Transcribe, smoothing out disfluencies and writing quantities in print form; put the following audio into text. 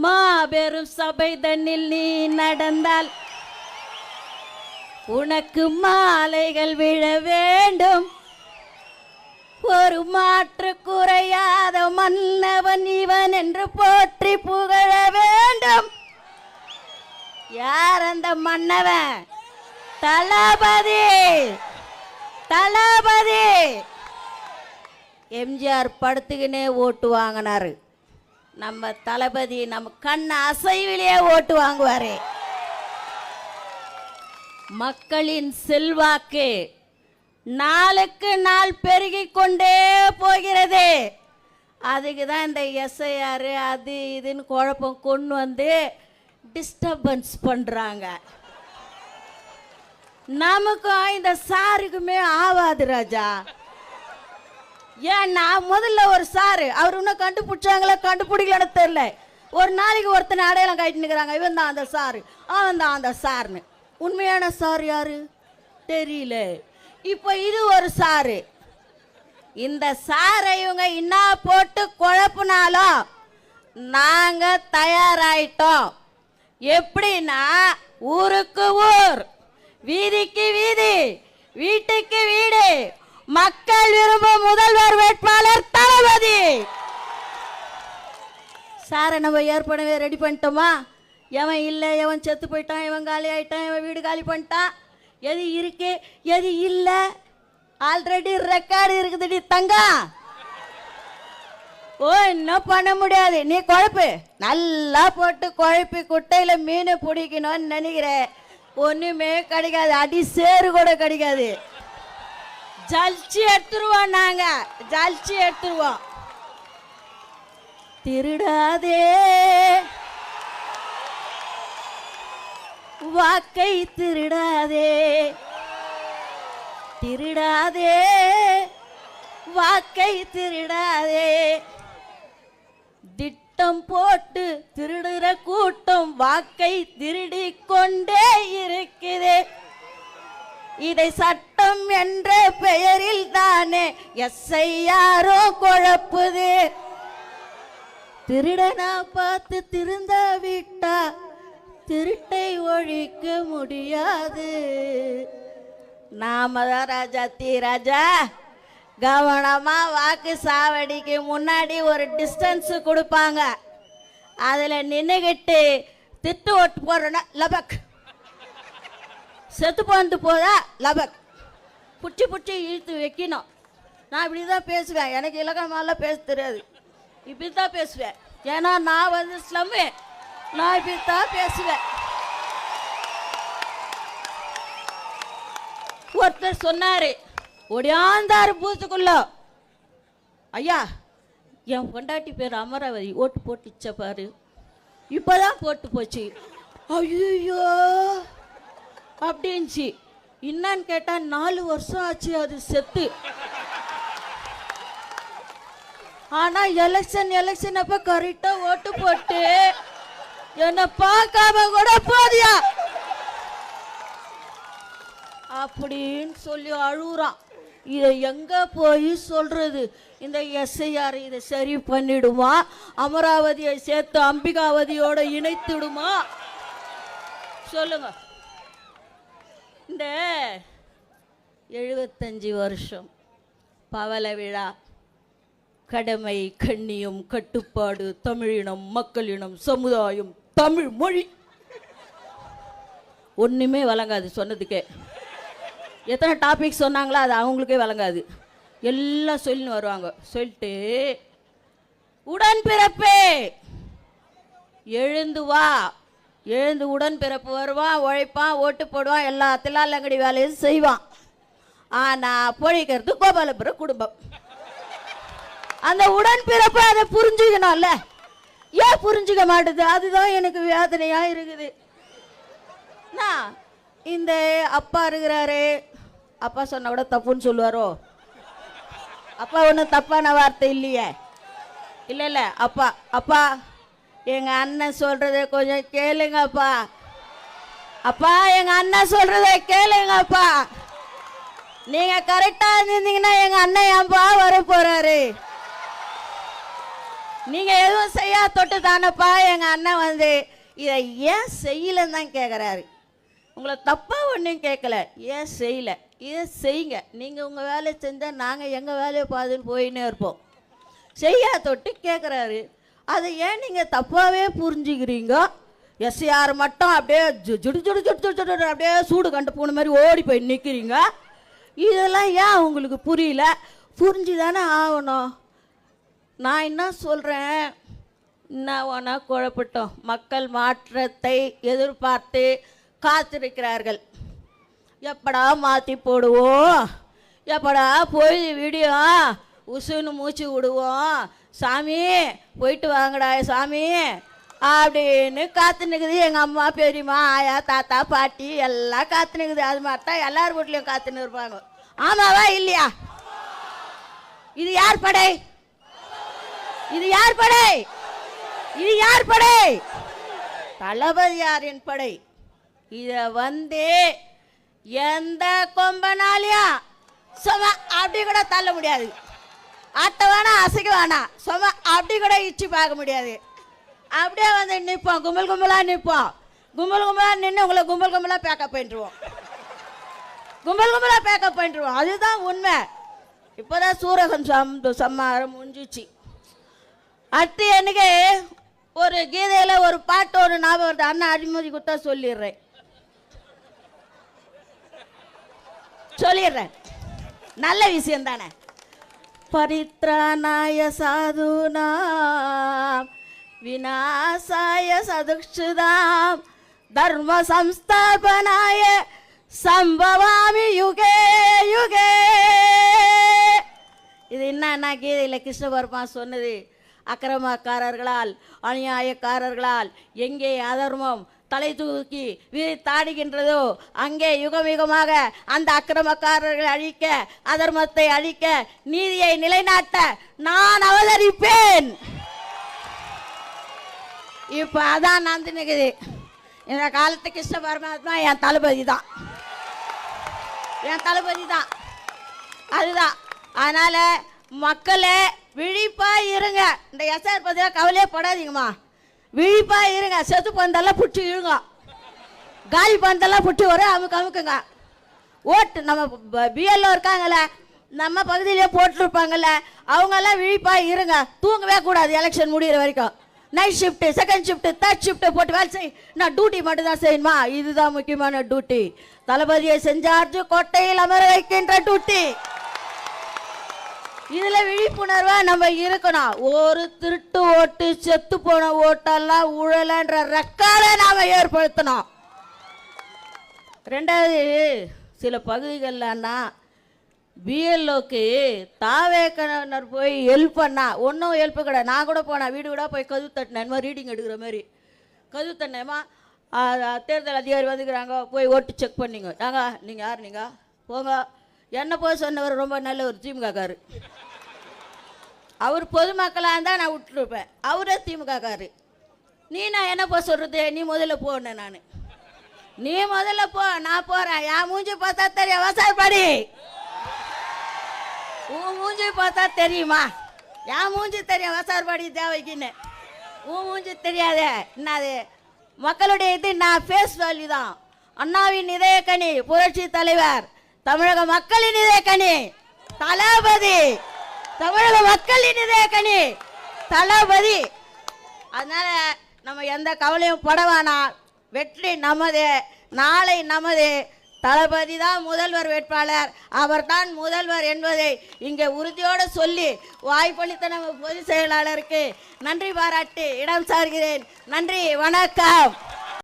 மாபெரும் சபை தன்னில் நீ நடந்தால் உனக்கு மாலைகள் விழ வேண்டும். ஒரு மாற்று குறையாத மன்னவன் இவன் என்று போற்றி புகழ வேண்டும். யார் அந்த மன்னவன்? தளபதி. தளபதி எம்ஜிஆர் படுத்துக்கினே ஓட்டு வாங்கினாரு. நம்ம தளபதி நம்ம கண் அசைவிலேயே ஓட்டு வாங்குவாரு. மக்களின் செல்வாக்கு நாளுக்கு நாள் பெருகி கொண்டே போகிறது. அதுக்கு தான் இந்த எஸ்ஐஆர் அது இதுன்னு குழப்பம் கொண்டு வந்து டிஸ்டர்பன்ஸ் பண்ணுறாங்க. நமக்கும் இந்த சாருக்குமே ஆவாது ராஜா. ஏன் நான் முதல்ல ஒரு சாரு அவர் இன்னும் கண்டுபிடிச்சாங்களா கண்டுபிடிக்கலன்னு தெரியல. ஒரு நாளைக்கு ஒருத்தனை அடையாளம் காட்டிட்டு நிற்கிறாங்க, இவன் தான் அந்த சாரு அவன் தான் அந்த சாருன்னு. உண்மையான சார் யாரு தெரியல. இப்போ இது ஒரு சாரு. இந்த சாரை இவங்க என்ன போட்டு குழப்பினாலும் நாங்க தயாராயிட்டோம். எப்படின்னா ஊருக்கு ஊர், வீதிக்கு வீதி, வீட்டுக்கு வீடு மக்கள் விரும்பும் முதல்வர் வேட்பாளர் தளபதி. சாரை நம்ம ஏற்கனவே ரெடி பண்ணிட்டோமா? எவன் இல்லை, எவன் செத்து போயிட்டான், எவன் காலி ஆயிட்டான், எவன் வீடு காலி பண்ணிட்டான், எது இருக்கு எது இல்லை ஆல்ரெடி ரெக்கார்டு இருக்குதுடி தங்கம். ஓ இன்னும் பண்ண முடியாது. நீ குழப்பு நல்லா போட்டு குழப்பி குட்டையில் மீனை பிடிக்கணும்னு நினைக்கிற, ஒன்றுமே கிடைக்காது. அடி சேரு கூட கிடைக்காது. ஜல்ச்சி எடுத்துருவோம், நாங்க ஜல்ச்சி எடுத்துருவோம். திருடாதே வாக்கை திருடாதே, திருடாதே வாக்கை திருடாதே. திட்டம் போட்டு திருடுற கூட்டம் வாக்கை திருடி கொண்டே இருக்குது. இதை சட்டம் என்ற பெயரில் தானே எஸ்ஐஆரோ குழப்புது. திருடனா பார்த்து திருந்த விட்டா திருட்டை ஒழிக்க முடியாது. நாம தான் ராஜா தீ ராஜா. கவனமா வாக்கு சாவடிக்கு முன்னாடி ஒரு டிஸ்டன்ஸ் கொடுப்பாங்க. அதுல நின்னுகிட்டு திட்டு ஓட்டு போடுறோன்னா லபக், செத்து போந்து போதா லபக், புச்சி புச்சி இழுத்து வைக்கணும். நான் இப்படி தான் பேசுவேன். எனக்கு இலக்கணமாலாம் பேச தெரியாது. இப்படி தான் பேசுவேன். ஏன்னா நான் வந்து ஸ்லம்மு. நான் இப்படி தான் பேசுவேன். ஒருத்தர் சொன்னாரு, ஒடியாந்தாரு பூத்துக்குள்ள, ஐயா என் பொண்டாட்டி பேர் அமராவதி, ஓட்டு போட்டுச்ச பாரு, இப்போதான் போட்டு போச்சு. ஐயோ அப்படின்ச்சு. என்னன்னு கேட்டா 4 வருஷம் ஆச்சு அது செத்து. ஆனா எலெக்ஷன் அப்ப கரெக்டா ஓட்டு போட்டு என்ன பார்க்காம கூட போதியா அப்படின்னு சொல்லி அழுகுறான். இதை எங்க போய் சொல்றது? இந்த எஸ்ஐஆர் இதை சரி பண்ணிடுமா? அமராவதியை சேர்த்து அம்பிகாவதியோட இணைத்துடுமா? சொல்லுங்க. இந்த 75 வருஷம் பவள விழா, கடமை, கண்ணியம், கட்டுப்பாடு, தமிழினம், மக்களினம், சமுதாயம், தமிழ் மொழி, ஒன்றுமே வழங்காது சொன்னதுக்கே. எத்தனை டாபிக் சொன்னாங்களோ அது அவங்களுக்கே வழங்காது. எல்லாம் சொல்லின்னு வருவாங்க. சொல்லிட்டு உடன்பிறப்பே எழுந்து வா, எழுந்து உடன்பிறப்பு வருவான், உழைப்பான், ஓட்டு போடுவான், எல்லா தில்லாலங்கடி வேலையும் செய்வான். ஆனால் பொழிக்கிறது கோபாலபுரம் குடும்பம். அந்த உடன்பிறப்பு அதை புரிஞ்சுக்கணும்ல. ஏன் புரிஞ்சுக்க மாட்டுது? அதுதான் எனக்கு வேதனையா இருக்குது. இந்த அப்பா இருக்கிறாரு, அப்பா சொன்ன கூட தப்புன்னு சொல்லுவாரோ? அப்பா ஒன்றும் தப்பான வார்த்தை இல்லையே. இல்லை அப்பா அப்பா எங்க அண்ணன் சொல்றதை கொஞ்சம் கேளுங்கப்பா. அப்பா எங்க அண்ணன் சொல்றதை கேளுங்கப்பா. நீங்க கரெக்டா இருந்தீங்கன்னா எங்க அண்ணன் ஏன்பா வர போறாரு? நீங்க எதுவும் செய்யா தொட்டு தானப்பா எங்க அண்ணன் வந்து இதை ஏன் செய்யலன்னு தான் கேட்குறாரு. உங்களை தப்பா ஒன்றும் கேட்கல, ஏன் செய்யல, இதை செய்யுங்க. நீங்க உங்க வேலையை செஞ்சா நாங்க எங்க வேலையை பாதுன்னு போயின்னே இருப்போம். செய்யா தொட்டு கேட்குறாரு. அதை ஏன் நீங்க தப்பாவே புரிஞ்சுக்கிறீங்க? எஸ்ஆர் மட்டும் அப்படியே ஜுடு ஜுடு ஜுடு ஜுடு அப்படியே சூடு கண்டு போன மாதிரி ஓடி போய் நிற்கிறீங்க. இதெல்லாம் ஏன் உங்களுக்கு புரியல? புரிஞ்சு தானே ஆகணும். நான் என்ன சொல்கிறேன், என்ன வேணா குழப்பட்டோம். மக்கள் மாற்றத்தை எதிர்பார்த்து காத்திருக்கிறார்கள். எப்படா மாற்றி போடுவோம், எப்படா போய் வீடியோ உசுன்னு மூச்சு விடுவோம், சாமி போயிட்டு வாங்கடா சாமி அப்படின்னு காத்து நிற்குது. எங்கள் அம்மா பெரியம்மா ஆயா தாத்தா பாட்டி எல்லாம் காத்து நிற்குது. அது மாதிரி தான் எல்லார் வீட்லையும் காத்துன்னு இருப்பாங்க. ஆமாவா இல்லையா? இது யார் படை? இது யார் படை? இது யார் படை? தளபதியாரின் படை. இதை வந்து எந்த கொம்பனாலையும் சும்மா அப்படி கூட தள்ள முடியாது. அட்டை வேணா அசைக்க வேணாம், சும்மா அப்படி கூட இச்சு பார்க்க முடியாது. அப்படியே வந்து நிற்போம், கும்பல் கும்பலாக நிற்போம். கும்பல் கும்பலாக நின்று உங்களை கும்பல் கும்பலாக பேக்கப் பண்ணிடுவோம். கும்பல் கும்பலாக பேக்கப் பண்ணிடுவோம். அதுதான் உண்மை. இப்போதான் சூரகன் சம்மாரம் முடிஞ்சிச்சு. அடுத்து எனக்கு ஒரு கீதையில் ஒரு பாட்டு ஒரு ஞாபகம் வருது. அண்ணன் அடிமதி கொடுத்தா சொல்லிடுறேன். நல்ல விஷயம் தானே. பரித்ராணாய சாதுனாம் விநாசாய சதுக்ஷுதாம் தர்ம சம்ஸ்தாபனாய சம்பவாமி யுகே யுகே. இது என்ன கீதையில் கிருஷ்ண பரமாத்மா சொன்னது. அக்கிரமக்காரர்களால் அநியாயக்காரர்களால் எங்கே அதர்மம் தலை தூக்கி தாடுகின்றதோ அங்கே யுகம் யுகமாக அந்த அக்கிரமக்காரர்களை அழிக்க, அதர்மத்தை அழிக்க, நீதியை நிலைநாட்ட நான் அவதரிப்பேன். இப்ப அதான் நடந்து நிற்குது. இந்த காலத்து கிருஷ்ண பரமாத்மா என் தளபதி தான், என் தளபதி தான். அதுதான். அதனால மக்களே விழிப்பா இருங்க. இந்த எஸ்ஆர் பத்தியா கவலையே படாதீங்கம்மா, விழிப்பா இருங்க. செத்து பந்தெல்லாம் பிடிச்சி இழுங்க, காலி பந்தெல்லாம் பிடிச்சி ஒரே அமுக்குங்க. ஓட்டு நம்ம பிஎல்ஓ இருக்காங்கல்ல, நம்ம பகுதியிலே போட்டிருப்பாங்கல்ல, அவங்கெல்லாம் விழிப்பா இருங்க. தூங்கவே கூடாது எலெக்ஷன் முடிகிற வரைக்கும். Night shift, second shift, third shift போட்டு வேலை செய். நான் டியூட்டி மட்டும் தான் செய்யணுமா? இதுதான் முக்கியமான டியூட்டி. தளபதியை செஞ்சார்ஜு கோட்டையில் அமர வைக்கின்ற டியூட்டி. இதுல விழிப்புணர்வா நம்ம இருக்கணும். ஒரு திருட்டு ஓட்டு, செத்து போன ஓட்டெல்லாம் ஊழலன்ற ரெக்கார்டை நாம ஏற்படுத்தணும். ரெண்டாவது, சில பகுதிகள்லன்னா பிஎல்ஓக்கு தாவேக்கனர் போய் ஹெல்ப் பண்ணா ஒன்றும் ஹெல்ப் கிடையாது. நான் கூட போனேன், வீடு கூட போய் கதவு தட்டினேன், ரீடிங் எடுக்கிற மாதிரி கதவு தட்டினேம்மா. தேர்தல் அதிகாரி வந்துக்கிறாங்க, போய் ஓட்டு செக் பண்ணிங்க. ஏங்க நீங்கள் யார்? நீங்கள் போங்க. என்ன போய் சொன்னவர் ரொம்ப நல்ல ஒரு திமுகக்காரு. அவர் பொதுமக்களாக இருந்தால் நான் விட்டுருப்பேன், அவரே திமுகக்காரு. நான் என்ன போய் சொல்கிறது? நீ முதல்ல போனேன். நான் நீ முதல்ல போ, நான் போகிறேன். என் மூஞ்சி பார்த்தா தெரியும் வசார்பாடி, உன் மூஞ்சி பார்த்தா தெரியுமா? என் மூஞ்சி தெரியும் வசார்பாடி தேவைக்குன்னு, உன் மூஞ்சி தெரியாதே. என்னது மக்களுடைய இது? நான் ஃபேஸ் வேல்யூ தான். அண்ணாவின் இதயக்கனி புரட்சி தலைவர், தமிழக மக்களின் இதயக்கனி தளபதி, தமிழக மக்களின் இதயக்கனி தளபதி. அதனால நம்ம எந்த கவலையும் படவானா. வெற்றி நமது, நாளை நமது. தளபதி தான் முதல்வர் வேட்பாளர், அவர் தான் முதல்வர் என்பதை இங்கே உறுதியோடு சொல்லி வாய்ப்பளித்த நம்ம பொதுச் செயலாளருக்கு நன்றி பாராட்டி இடம் சார்கிறேன். நன்றி, வணக்கம்.